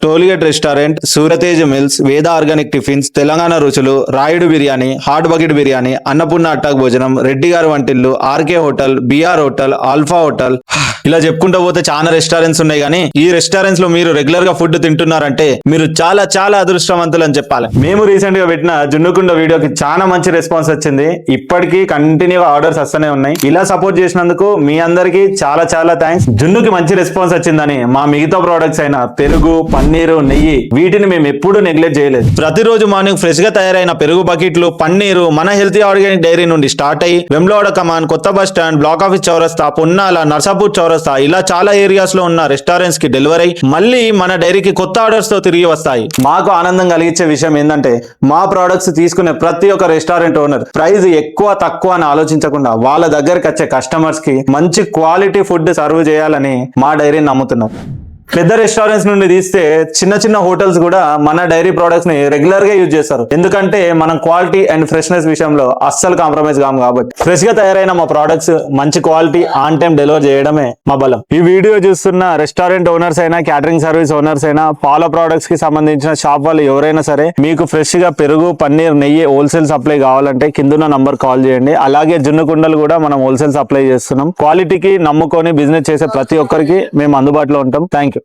Tollgate restaurant, Suratej mills, Veda organic tiffins, Telangana రుచులు, Rayudu biryani, hot bucket biryani, Annapurna అట్టాక్ భోజనం, రెడ్డి గారి వంటిల్లు, RK hotel, BR hotel, alpha hotel, ఇలా చెప్పుకుంటూ పోతే చాలా రెస్టారెంట్స్ ఉన్నాయి. కానీ ఈ రెస్టారెంట్స్ లో మీరు రెగ్యులర్ గా ఫుడ్ తింటున్నారంటే మీరు చాలా చాలా అదృష్టవంతులు అని చెప్పాలి. మేము రీసెంట్ గా పెట్టిన జున్నుకుండ వీడియోకి చాలా మంచి రెస్పాన్స్ వచ్చింది. ఇప్పటికీ కంటిన్యూగా ఆర్డర్స్ వస్తూనే ఉన్నాయి. ఇలా సపోర్ట్ చేసినందుకు మీ అందరికి చాలా చాలా థ్యాంక్స్. జున్నుకి మంచి రెస్పాన్స్ వచ్చిందని మా మిగతా ప్రోడక్ట్స్ అయిన పెరుగు, పన్నీరు, నెయ్యి వీటిని మేము ఎప్పుడూ నెగ్లెక్ట్ చేయలేదు. ప్రతిరోజు మార్నింగ్ ఫ్రెష్ గా తయారైన పెరుగు బకెట్లు, పన్నీరు మన హెల్తీ ఆర్గానిక్ డైరీ నుండి స్టార్ట్ అయ్యి వెమ్లవాడ కమాన్, కొత్త బస్ స్టాండ్, బ్లాక్ ఆఫీస్ చౌరస్తా, పున్నాల, నర్సాపూర్ చౌరస్తా ఇలా చాలా ఏరియాస్ లో ఉన్న రెస్టారెంట్స్ కి డెలివరీ అయ్యి మళ్ళీ మన డైరీకి కొత్త ఆర్డర్స్ తో తిరిగి వస్తాయి. మాకు ఆనందం కలిగించే విషయం ఏంటంటే మా ప్రోడక్ట్స్ తీసుకునే ప్రతి ఒక్క రెస్టారెంట్ ఓనర్ ప్రైస్ ఎక్కువ తక్కువ అని ఆలోచించకుండా వాళ్ళ దగ్గరికి వచ్చే కస్టమర్స్ కి మంచి క్వాలిటీ ఫుడ్ సర్వ్ చేయాలని మా డైరీని నమ్ముతున్నాం. పెద్ద రెస్టారెంట్స్ నుండి తీస్తే చిన్న చిన్న హోటల్స్ కూడా మన డైరీ ప్రొడక్ట్స్ ని రెగ్యులర్ గా యూజ్ చేస్తారు. ఎందుకంటే మనం క్వాలిటీ అండ్ ఫ్రెష్నెస్ విషయంలో అస్సలు కాంప్రమైజ్ కాము. కాబట్టి ఫ్రెష్ గా తయారైన మా ప్రొడక్ట్స్ మంచి క్వాలిటీ ఆన్ టైం డెలివర్ చేయడమే మా బలం. ఈ వీడియో చూస్తున్న రెస్టారెంట్ ఓనర్స్ అయినా, క్యాటరింగ్ సర్వీస్ ఓనర్స్ అయినా, పాల ప్రొడక్ట్స్ కి సంబంధించిన షాప్ వాళ్ళు ఎవరైనా సరే మీకు ఫ్రెష్ గా పెరుగు, పన్నీర్, నెయ్యి హోల్సేల్ సప్లై కావాలంటే కిందున్న నంబర్ కాల్ చేయండి. అలాగే జున్ను కుండలు కూడా మనం హోల్సేల్ సప్లై చేస్తున్నాం. క్వాలిటీకి నమ్ముకొని బిజినెస్ చేసే ప్రతి ఒక్కరికి మేము అందుబాటులో ఉంటాం. Thank you.